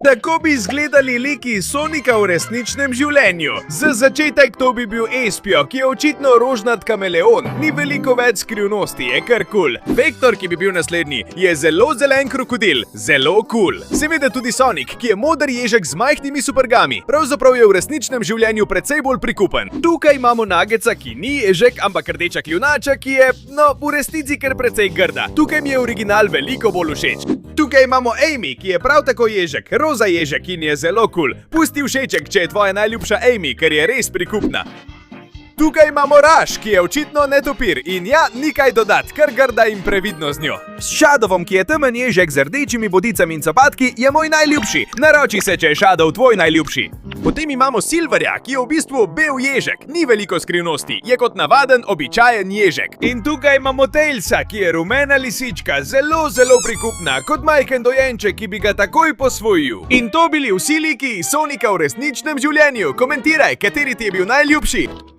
Tako bi izgledali liki Sonika v resničnem življenju. Za začetek to bi bil Espio, ki je očitno rožnat kameleon. Ni veliko več skrivnosti, je kar kul. Vektor, ki bi bil naslednji, je zelo zelen krokodil. Zelo kul. Seveda tudi Sonic, ki je moder ježek z majhnimi supergami. Pravzaprav je v resničnem življenju precej bolj prikupen. Tukaj imamo Nuggetsa, ki ni ježek, ampak rdeča kljunača, ki je, v resnici kar precej grda. Tukaj mi je original veliko bolj všeč. Tukaj imamo Amy, ki je prav tako ježek, roza ježek in je zelo kul. Pusti všeček, če je tvoja najljubša Amy, ker je res prikupna. Tukaj imamo Rush, ki je očitno netopir in ja, ni kaj dodat, kar grda in previdno z njo. S Shadowom, ki je temen ježek z rdečimi bodicami in copatki, je moj najljubši. Naroči se, če je Shadow tvoj najljubši. Potem imamo Silverja, ki je v bistvu bel ježek. Ni veliko skrivnosti, je kot navaden, običajen ježek. In tukaj imamo Tailsa, ki je rumena lisička, zelo prikupna, kot majhen dojenček, ki bi ga takoj posvojil. In to bili vsi liki Sonika v resničnem življenju. Komentiraj, kateri ti je bil najljubši.